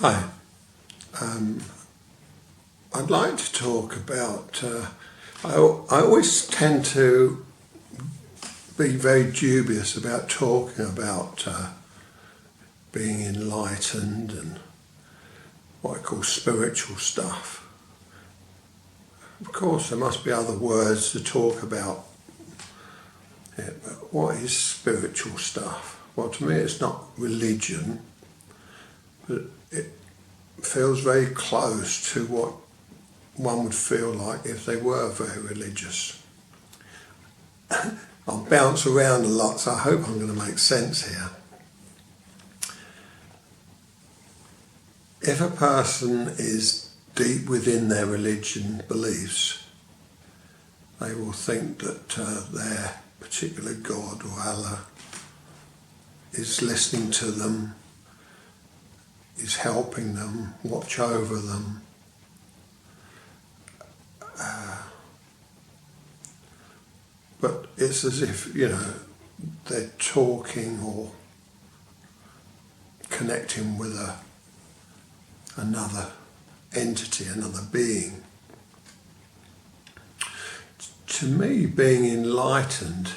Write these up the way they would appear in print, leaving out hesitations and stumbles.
Hi. I'd like to talk about. I always tend to be very dubious about talking about being enlightened and what I call spiritual stuff. Of course, there must be other words to talk about it, but what is spiritual stuff? Well, to me, it's not religion, but it feels very close to what one would feel like if they were very religious. I'll bounce around a lot, so I hope I'm going to make sense here. If a person is deep within their religion beliefs, they will think that their particular God or Allah is listening to them, is helping them, watch over them. But it's as if, they're talking or connecting with another entity, another being. To me, being enlightened,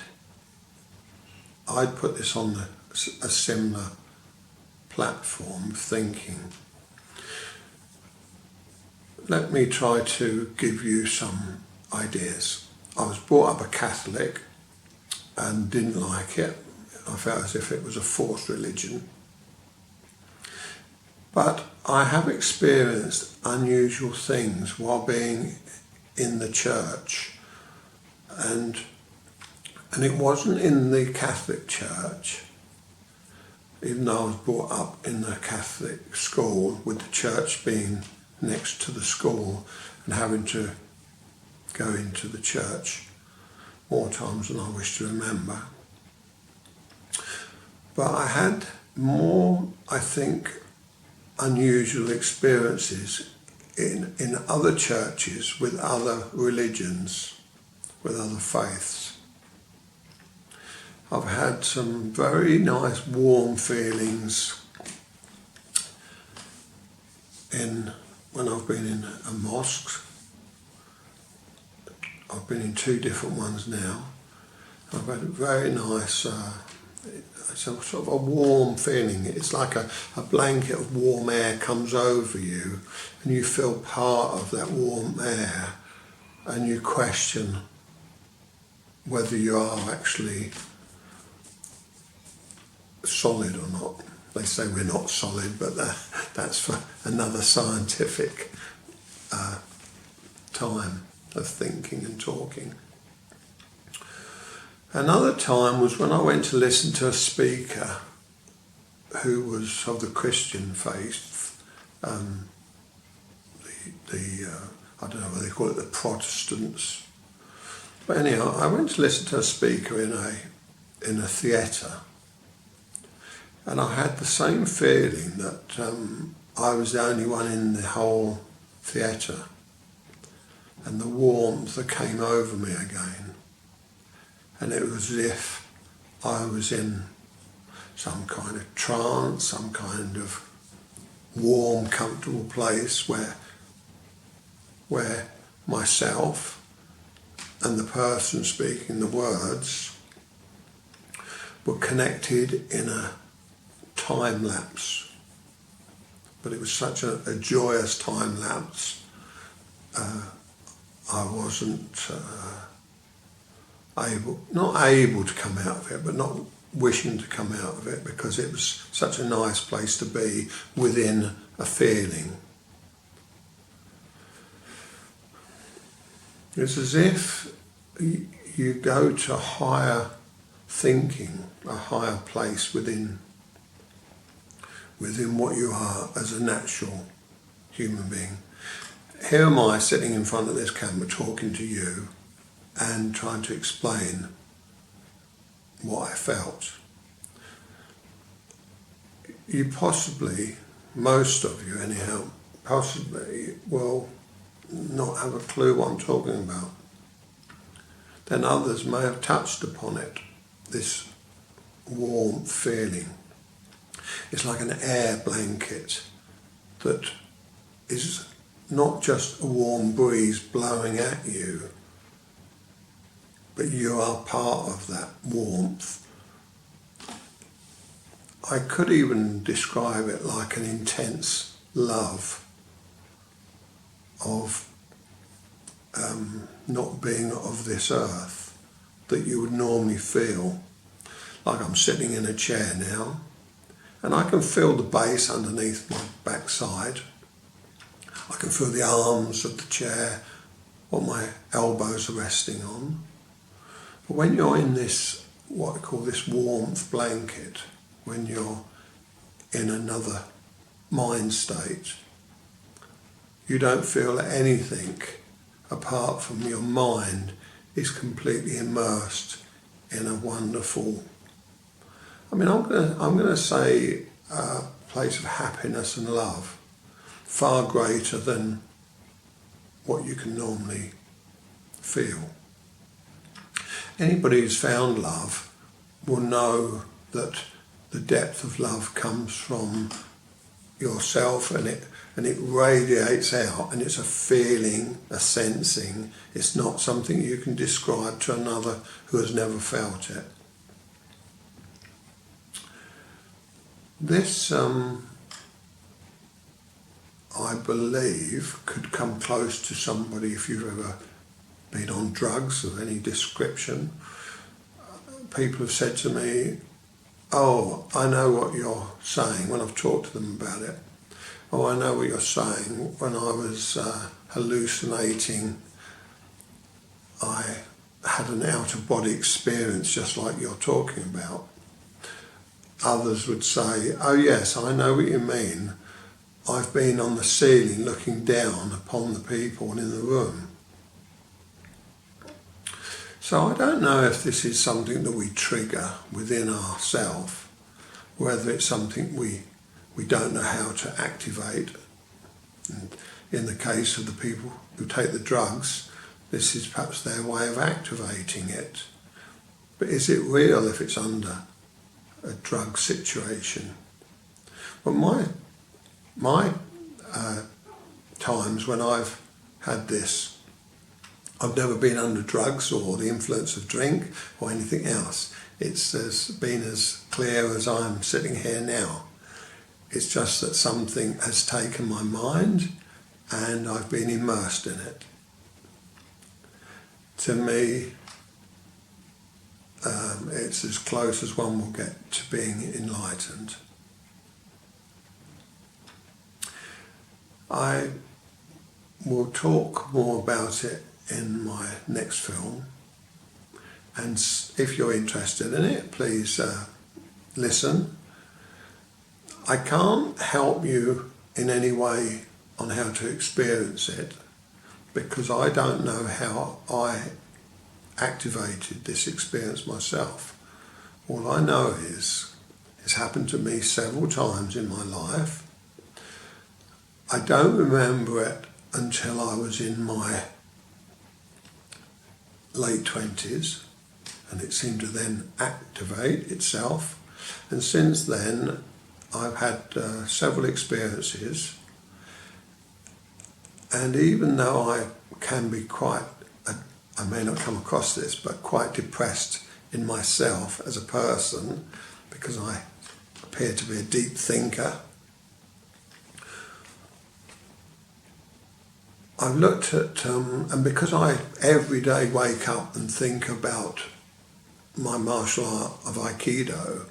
I'd put this on a similar platform of thinking. Let me try to give you some ideas. I was brought up a Catholic and didn't like it. I felt as if it was a forced religion. But I have experienced unusual things while being in the church. And it wasn't in the Catholic Church, even though I was brought up in the Catholic school, with the church being next to the school and having to go into the church more times than I wish to remember. But I had more, I think, unusual experiences in other churches with other religions, with other faiths. I've had some very nice warm feelings when I've been in a mosque. I've been in two different ones now. I've had a very nice, sort of a warm feeling. It's like a blanket of warm air comes over you and you feel part of that warm air and you question whether you are actually solid or not. They say we're not solid, but that's for another scientific time of thinking and talking. Another time was when I went to listen to a speaker who was of the Christian faith, I don't know what they call it, the Protestants. But anyhow, I went to listen to a speaker in a theatre, and I had the same feeling that I was the only one in the whole theatre, and the warmth that came over me again. And it was as if I was in some kind of trance, some kind of warm, comfortable place where myself and the person speaking the words were connected in a time lapse. But it was such a joyous time lapse. I wasn't not able to come out of it, but not wishing to come out of it, because it was such a nice place to be within a feeling. It's as if you go to higher thinking, a higher place within what you are as a natural human being. Here am I sitting in front of this camera talking to you and trying to explain what I felt. You possibly, most of you anyhow, possibly will not have a clue what I'm talking about. Then others may have touched upon it, this warm feeling. It's like an air blanket that is not just a warm breeze blowing at you, but you are part of that warmth. I could even describe it like an intense love of not being of this earth that you would normally feel. Like I'm sitting in a chair now, and I can feel the base underneath my backside. I can feel the arms of the chair, what my elbows are resting on. But when you're in this, what I call this warmth blanket, when you're in another mind state, you don't feel anything apart from your mind is completely immersed in a wonderful, I'm going to say a place of happiness and love, far greater than what you can normally feel. Anybody who's found love will know that the depth of love comes from yourself, and it radiates out, and it's a feeling, a sensing. It's not something you can describe to another who has never felt it. This, I believe, could come close to somebody if you've ever been on drugs of any description. People have said to me, "Oh, I know what you're saying," when I've talked to them about it. "Oh, I know what you're saying. When I was hallucinating, I had an out-of-body experience just like you're talking about." Others would say, "Oh yes, I know what you mean. I've been on the ceiling looking down upon the people in the room." So I don't know if this is something that we trigger within ourselves, whether it's something we don't know how to activate. And in the case of the people who take the drugs, this is perhaps their way of activating it. But is it real if it's under a drug situation? Well, my times when I've had this, I've never been under drugs or the influence of drink or anything else. It's been as clear as I'm sitting here now. It's just that something has taken my mind and I've been immersed in it. To me, it's as close as one will get to being enlightened. I will talk more about it in my next film, and if you're interested in it, please listen. I can't help you in any way on how to experience it, because I don't know how I activated this experience myself. All I know is it's happened to me several times in my life. I don't remember it until I was in my late 20s, and it seemed to then activate itself. And since then, I've had several experiences, and even though I can be quite, I may not come across this, but quite depressed in myself as a person, because I appear to be a deep thinker, I've looked at, and because I every day wake up and think about my martial art of Aikido,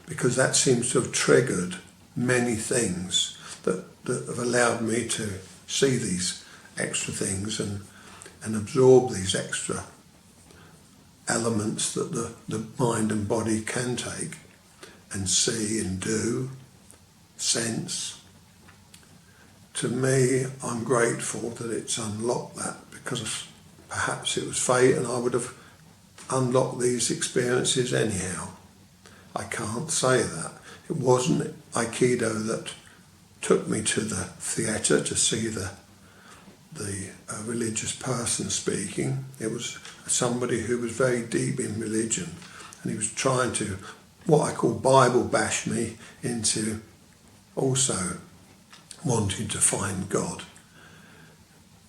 because that seems to have triggered many things that have allowed me to see these extra things and absorb these extra elements that the mind and body can take and see and do, sense. To me, I'm grateful that it's unlocked that, because perhaps it was fate and I would have unlocked these experiences anyhow. I can't say that. It wasn't Aikido that took me to the theatre to see the religious person speaking. It was somebody who was very deep in religion, and he was trying to, what I call Bible bash me into also wanting to find God.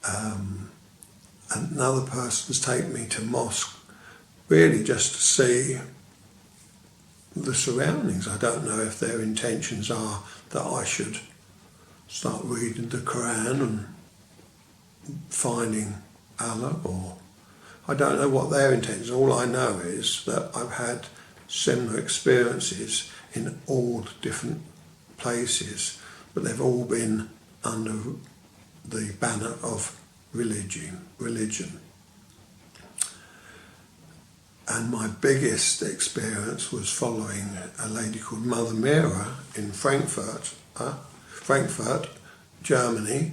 And other persons take me to mosque really just to see the surroundings. I don't know if their intentions are that I should start reading the Quran and finding Allah, or I don't know what their intentions are. All I know is that I've had similar experiences in all different places, but they've all been under the banner of religion. And my biggest experience was following a lady called Mother Mira in Frankfurt, Germany,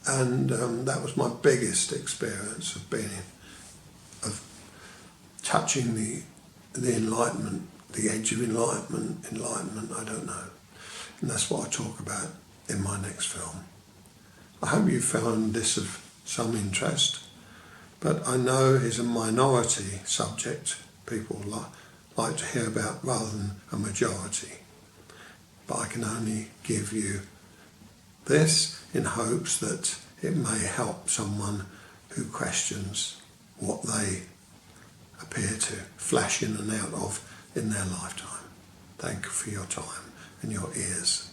and that was my biggest experience of touching the enlightenment, the edge of enlightenment, I don't know. And that's what I talk about in my next film. I hope you found this of some interest, but I know it's a minority subject people like to hear about rather than a majority. But I can only give you this in hopes that it may help someone who questions what they appear to flash in and out of in their lifetime. Thank you for your time and your ears.